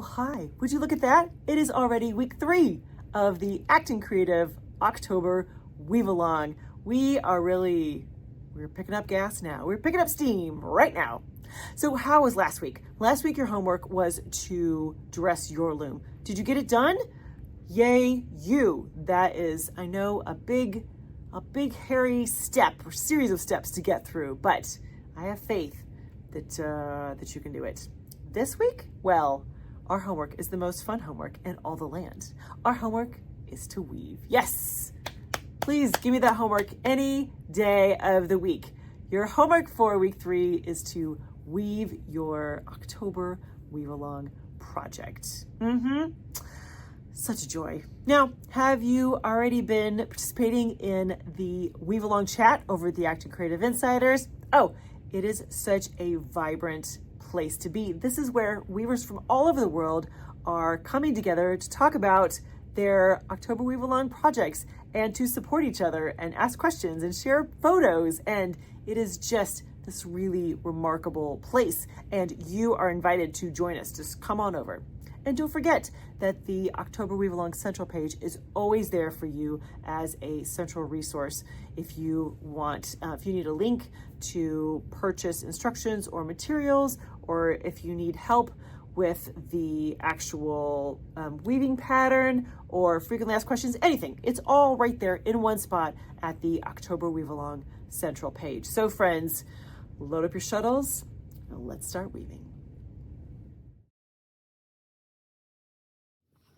Well, hi, would you look at that? It is already week 3 of the Acton Creative October Weave Along. We're picking up gas now. We're picking up steam right now. So how was last week? Last week, your homework was to dress your loom. Did you get it done? Yay, you. That is, I know, a big hairy step or series of steps to get through, but I have faith that you can do it. This week, well, our homework is the most fun homework in all the land. Our homework is to weave. Yes! Please give me that homework any day of the week. Your homework for week 3 is to weave your October Weave Along project. Such a joy. Now, have you already been participating in the Weave Along chat over at the Acton Creative Insiders? Oh, it is such a vibrant place to be. This is where weavers from all over the world are coming together to talk about their October Weave Along projects and to support each other and ask questions and share photos. And it is just this really remarkable place. And you are invited to join us. Just come on over. And don't forget that the October Weave Along Central page is always there for you as a central resource. If you need a link to purchase instructions or materials, or if you need help with the actual weaving pattern or frequently asked questions, anything, it's all right there in one spot at the October Weave Along Central page. So friends, load up your shuttles and let's start weaving.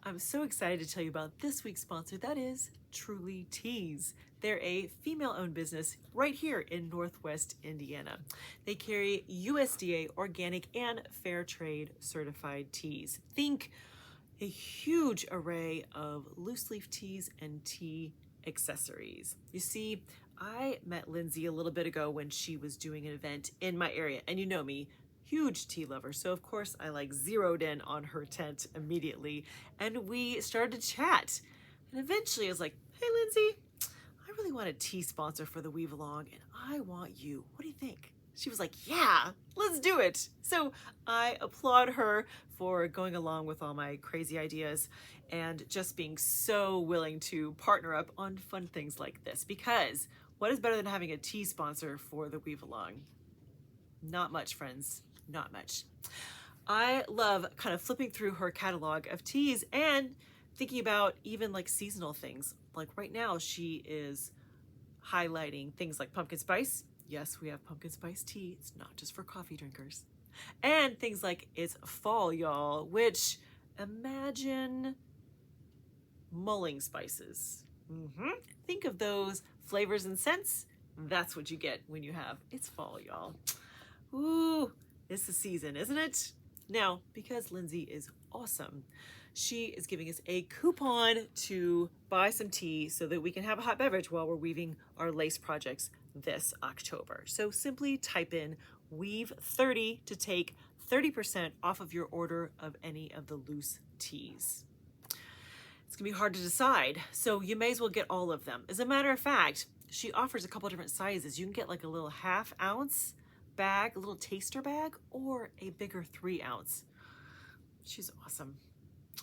I'm so excited to tell you about this week's sponsor, that is Truly Tees. They're a female-owned business right here in Northwest Indiana. They carry USDA organic and fair trade certified tees. Think a huge array of loose leaf tees and tee accessories. You see, I met Lindsay a little bit ago when she was doing an event in my area, and you know me, huge tea lover. So of course I zeroed in on her tent immediately and we started to chat. And eventually I was like, hey Lindsay, I really want a tea sponsor for the Weave Along and I want you. What do you think? She was like, yeah, let's do it. So I applaud her for going along with all my crazy ideas and just being so willing to partner up on fun things like this, because what is better than having a tea sponsor for the Weave Along? Not much, friends. Not much. I love kind of flipping through her catalog of teas and thinking about even seasonal things. Like right now, she is highlighting things like pumpkin spice. Yes, we have pumpkin spice tea. It's not just for coffee drinkers. And things like it's fall, y'all, which imagine mulling spices. Think of those flavors and scents. That's what you get when you have it's fall, y'all. Ooh. It's the season, isn't it? Now, because Lindsay is awesome, she is giving us a coupon to buy some tea so that we can have a hot beverage while we're weaving our lace projects this October. So simply type in WEAVE30 to take 30% off of your order of any of the loose teas. It's gonna be hard to decide, so you may as well get all of them. As a matter of fact, she offers a couple different sizes. You can get a little 1/2 ounce bag, a little taster bag, or a bigger 3 ounce. She's awesome.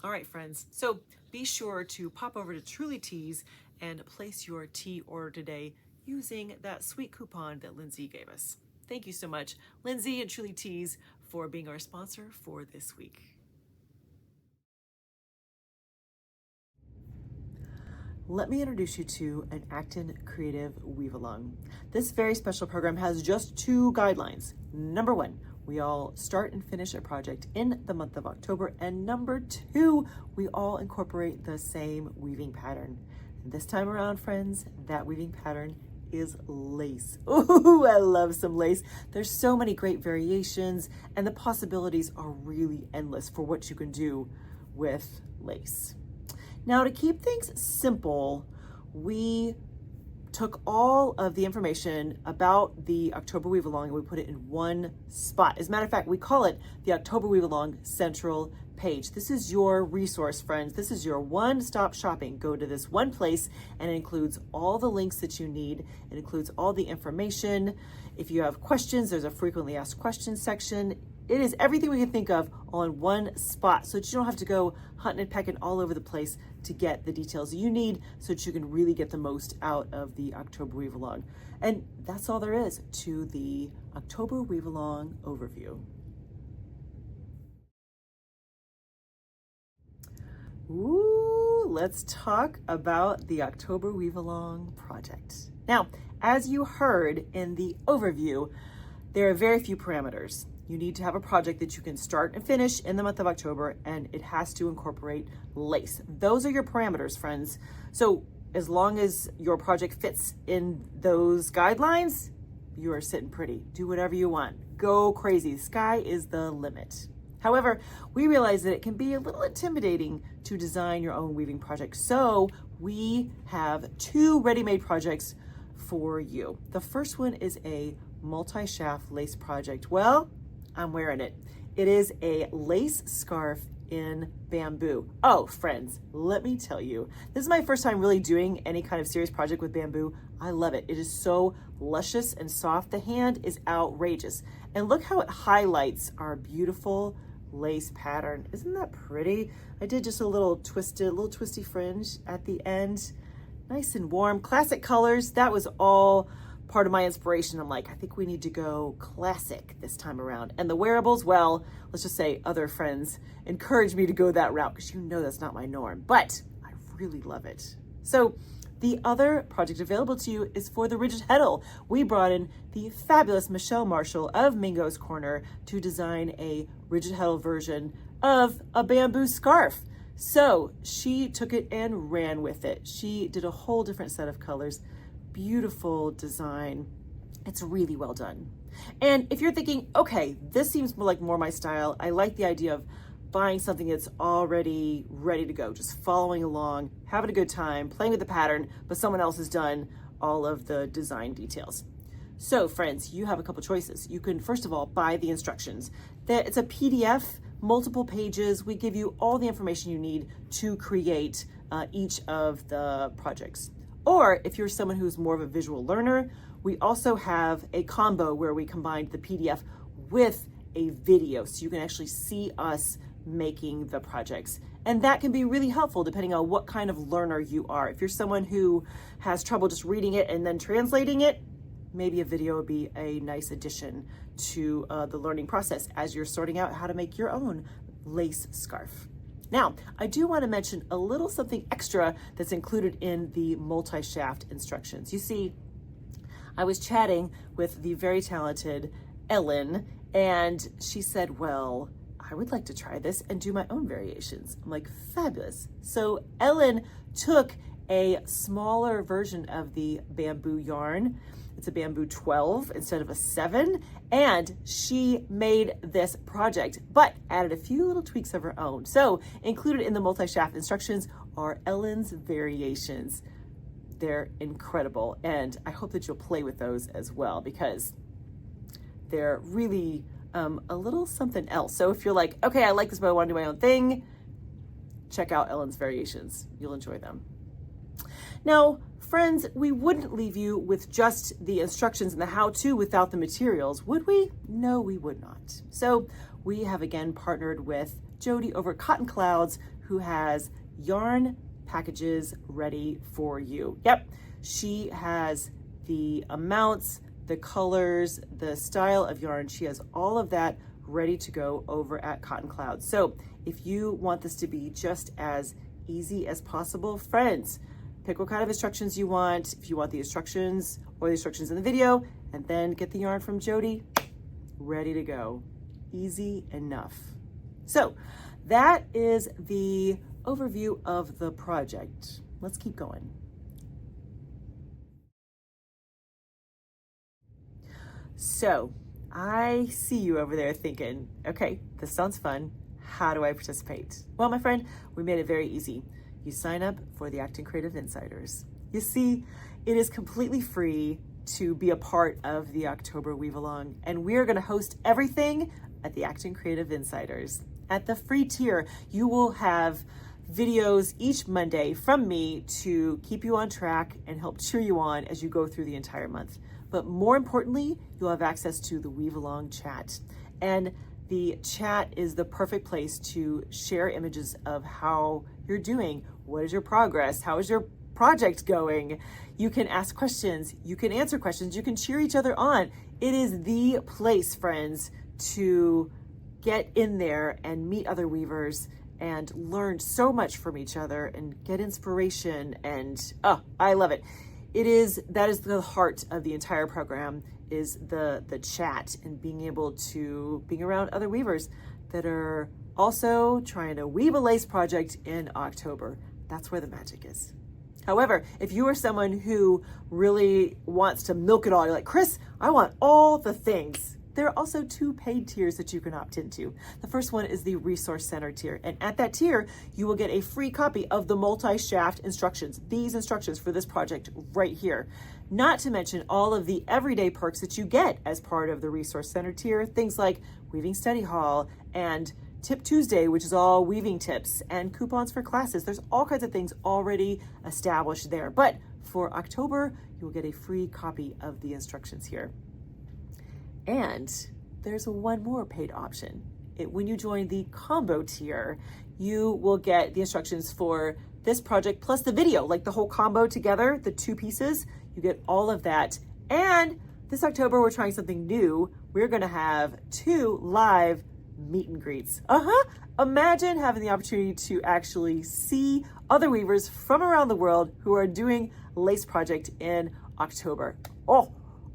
All right, friends. So be sure to pop over to Truly Tees and place your tea order today using that sweet coupon that Lindsay gave us. Thank you so much, Lindsay and Truly Tees, for being our sponsor for this week. Let me introduce you to an Acton Creative Weave Along. This very special program has just 2 guidelines. Number 1, we all start and finish a project in the month of October. And number 2, we all incorporate the same weaving pattern. This time around, friends, that weaving pattern is lace. Ooh, I love some lace. There's so many great variations and the possibilities are really endless for what you can do with lace. Now, to keep things simple, we took all of the information about the October Weave Along and we put it in one spot. As a matter of fact, we call it the October Weave Along Central page. This is your resource, friends. This is your one-stop shopping. Go to this one place and it includes all the links that you need. It includes all the information. If you have questions, there's a frequently asked questions section. It is everything we can think of all in one spot so that you don't have to go hunting and pecking all over the place to get the details you need so that you can really get the most out of the October Weave Along. And that's all there is to the October Weave Along overview. Ooh, let's talk about the October Weave Along project. Now, as you heard in the overview, there are very few parameters. You need to have a project that you can start and finish in the month of October, and it has to incorporate lace. Those are your parameters, friends. So as long as your project fits in those guidelines, you are sitting pretty. Do whatever you want. Go crazy. Sky is the limit. However, we realize that it can be a little intimidating to design your own weaving project. So we have 2 ready-made projects for you. The first one is a multi-shaft lace project. Well, I'm wearing it. It is a lace scarf in bamboo. Oh, friends, let me tell you, this is my first time really doing any kind of serious project with bamboo. I love it. It is so luscious and soft. The hand is outrageous. And look how it highlights our beautiful lace pattern. Isn't that pretty? I did just a little twisty fringe at the end. Nice and warm, classic colors. That was all part of my inspiration. I'm like, I think we need to go classic this time around. And the wearables, well, let's just say other friends encouraged me to go that route because you know that's not my norm, but I really love it. So the other project available to you is for the rigid heddle. We brought in the fabulous Michelle Marshall of Mingo's Corner to design a rigid heddle version of a bamboo scarf. So she took it and ran with it. She did a whole different set of colors. Beautiful design. It's really well done. And if you're thinking, okay, this seems more my style. I like the idea of buying something that's already ready to go, just following along, having a good time, playing with the pattern, but someone else has done all of the design details. So friends, you have a couple choices. You can, first of all, buy the instructions. It's a PDF, multiple pages. We give you all the information you need to create each of the projects. Or if you're someone who's more of a visual learner, we also have a combo where we combined the PDF with a video so you can actually see us making the projects. And that can be really helpful depending on what kind of learner you are. If you're someone who has trouble just reading it and then translating it, maybe a video would be a nice addition to the learning process as you're sorting out how to make your own lace scarf. Now, I do want to mention a little something extra that's included in the multi-shaft instructions. You see, I was chatting with the very talented Ellen, and she said, well, I would like to try this and do my own variations. I'm like, fabulous. So Ellen took a smaller version of the bamboo yarn. It's a bamboo 12 instead of a 7, and she made this project, but added a few little tweaks of her own. So included in the multi-shaft instructions are Ellen's variations. They're incredible, and I hope that you'll play with those as well because they're really a little something else. So if you're like, okay, I like this, but I want to do my own thing, check out Ellen's variations. You'll enjoy them. Now, friends, we wouldn't leave you with just the instructions and the how-to without the materials, would we? No, we would not. So we have again partnered with Jody over Cotton Clouds, who has yarn packages ready for you. Yep, she has the amounts, the colors, the style of yarn. She has all of that ready to go over at Cotton Clouds. So if you want this to be just as easy as possible, friends, pick what kind of instructions you want. If you want the instructions or the instructions in the video, and then get the yarn from Jody, ready to go. Easy enough. So that is the overview of the project. Let's keep going. So I see you over there thinking, okay, this sounds fun. How do I participate? Well, my friend, we made it very easy. You sign up for the Acton Creative Insiders. You see, it is completely free to be a part of the October Weave Along, and we're gonna host everything at the Acton Creative Insiders. At the free tier, you will have videos each Monday from me to keep you on track and help cheer you on as you go through the entire month. But more importantly, you'll have access to the Weave Along chat. And the chat is the perfect place to share images of how you're doing. What is your progress? How is your project going? You can ask questions, you can answer questions, you can cheer each other on. It is the place, friends, to get in there and meet other weavers and learn so much from each other and get inspiration. And I love it. That is the heart of the entire program, is the chat and being around other weavers that are also trying to weave a lace project in October. That's where the magic is. However, if you are someone who really wants to milk it all, you're like, Chris, I want all the things. There are also 2 paid tiers that you can opt into. The first one is the Resource Center tier. And at that tier, you will get a free copy of the multi-shaft instructions, these instructions for this project right here. Not to mention all of the everyday perks that you get as part of the Resource Center tier, things like Weaving Study Hall and Tip Tuesday, which is all weaving tips, and coupons for classes. There's all kinds of things already established there. But for October, you will get a free copy of the instructions here. And there's one more paid option. When you join the combo tier, you will get the instructions for this project plus the video, like the whole combo together, the 2 pieces. You get all of that. And this October, we're trying something new. We're going to have 2 live meet and greets. Imagine having the opportunity to actually see other weavers from around the world who are doing lace project in October.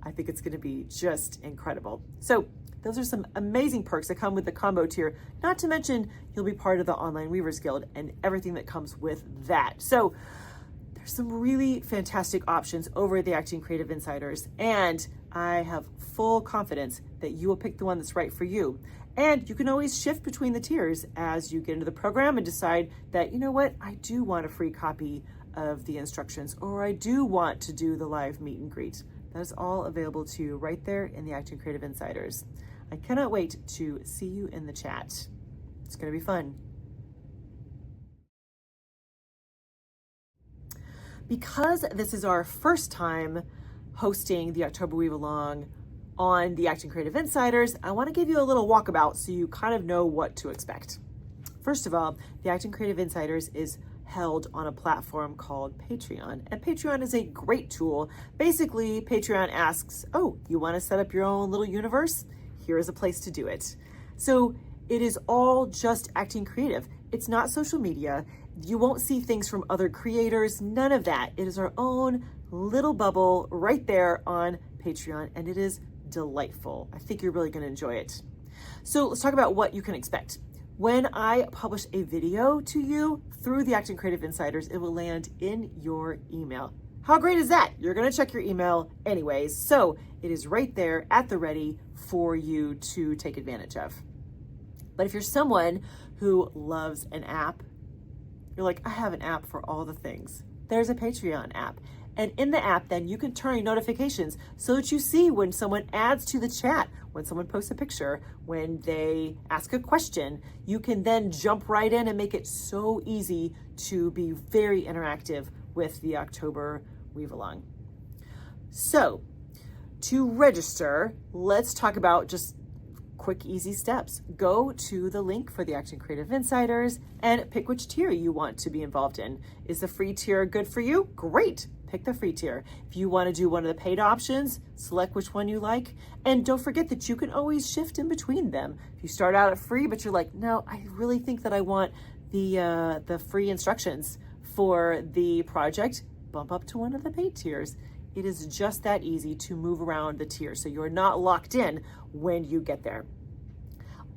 I think it's going to be just incredible. So those are some amazing perks that come with the combo tier, not to mention you'll be part of the Online Weavers Guild and everything that comes with that. So there's some really fantastic options over at the Acton Creative Insiders, and I have full confidence that you will pick the one that's right for you. And you can always shift between the tiers as you get into the program and decide that, you know what, I do want a free copy of the instructions, or I do want to do the live meet and greet. That is all available to you right there in the Acton Creative Insiders. I cannot wait to see you in the chat. It's going to be fun. Because this is our first time hosting the October Weave Along on the Acton Creative Insiders, I want to give you a little walkabout so you kind of know what to expect. First of all, the Acton Creative Insiders is held on a platform called Patreon. And Patreon is a great tool. Basically, Patreon asks, you want to set up your own little universe? Here is a place to do it. So it is all just Acton Creative. It's not social media. You won't see things from other creators, none of that. It is our own little bubble right there on Patreon, and it is delightful. I think you're really going to enjoy it. So let's talk about what you can expect. When I publish a video to you through the Acton Creative Insiders, it will land in your email. How great is that? You're going to check your email anyways, so it is right there at the ready for you to take advantage of. But if you're someone who loves an app, you're like, I have an app for all the things. There's a Patreon app. And in the app, then you can turn on notifications so that you see when someone adds to the chat, when someone posts a picture, when they ask a question. You can then jump right in and make it so easy to be very interactive with the October Weave Along. So to register, let's talk about just quick, easy steps. Go to the link for the Acton Creative Insiders and pick which tier you want to be involved in. Is the free tier good for you? Great. Pick the free tier. If you want to do one of the paid options, select which one you like. And don't forget that you can always shift in between them. If you start out at free, but you're like, no, I really think that I want the free instructions for the project, bump up to one of the paid tiers. It is just that easy to move around the tiers, so you're not locked in when you get there.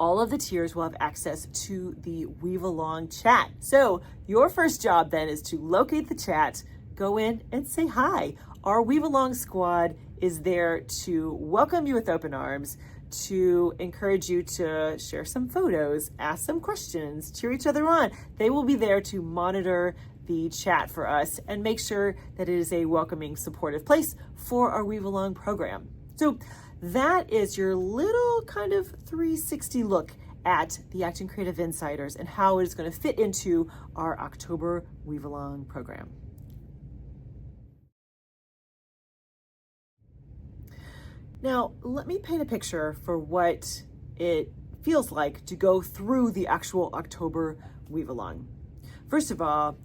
All of the tiers will have access to the Weave Along chat. So your first job then is to locate the chat, go in and say hi. Our Weave Along squad is there to welcome you with open arms, to encourage you to share some photos, ask some questions, cheer each other on. They will be there to monitor the chat for us and make sure that it is a welcoming, supportive place for our Weave Along program. So that is your little kind of 360 look at the Acton Creative Insiders and how it is going to fit into our October Weave Along program. Now, let me paint a picture for what it feels like to go through the actual October Weave Along. First of all,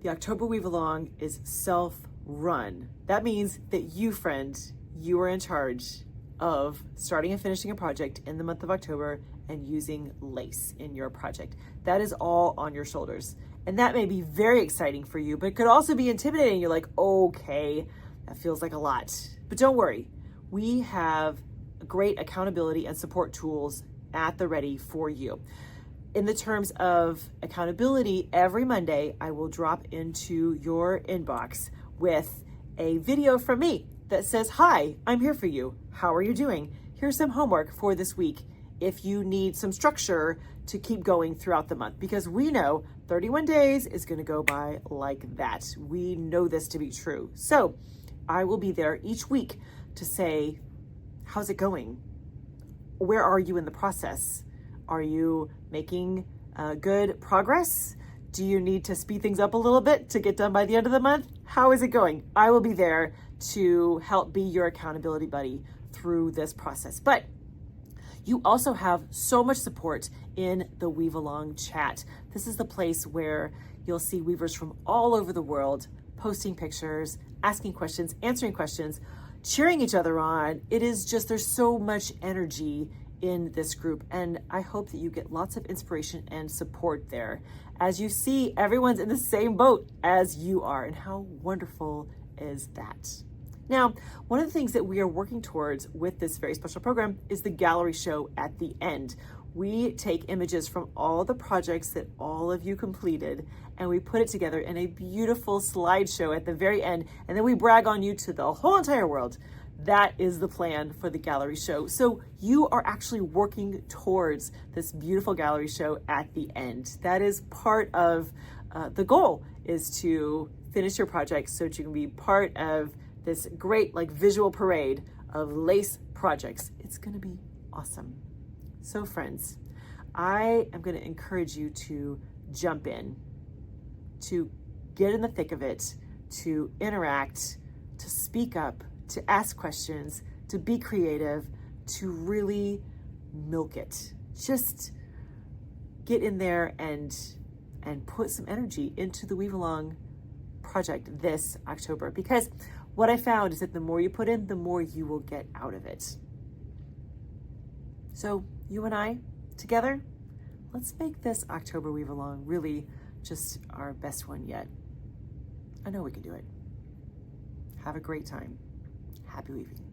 the October Weave Along is self-run. That means that you, friend, you are in charge of starting and finishing a project in the month of October and using lace in your project. That is all on your shoulders. And that may be very exciting for you, but it could also be intimidating. You're like, okay, that feels like a lot. But don't worry, we have great accountability and support tools at the ready for you. In the terms of accountability, every Monday I will drop into your inbox with a video from me that says, hi, I'm here for you. How are you doing? Here's some homework for this week if you need some structure to keep going throughout the month, because we know 31 days is going to go by like that. We know this to be true. So I will be there each week to say, how's it going? Where are you in the process? Are you making good progress? Do you need to speed things up a little bit to get done by the end of the month? How is it going? I will be there to help be your accountability buddy through this process. But you also have so much support in the Weave Along chat. This is the place where you'll see weavers from all over the world posting pictures, asking questions, answering questions, cheering each other on. It is just, there's so much energy in this group, and I hope that you get lots of inspiration and support there as you see everyone's in the same boat as you are. And how wonderful is that? Now, one of the things that we are working towards with this very special program is the gallery show at the end. We take images from all the projects that all of you completed and we put it together in a beautiful slideshow at the very end, and then we brag on you to the whole entire world. That is the plan for the gallery show. So you are actually working towards this beautiful gallery show at the end. That is part of the goal, is to finish your project so that you can be part of this great visual parade of lace projects. It's gonna be awesome. So friends, I am gonna encourage you to jump in, to get in the thick of it, to interact, to speak up, to ask questions, to be creative, to really milk it. Just get in there and put some energy into the Weave Along project this October, because what I found is that the more you put in, the more you will get out of it. So you and I together, let's make this October Weave Along really just our best one yet. I know we can do it. Have a great time. Happy weaving.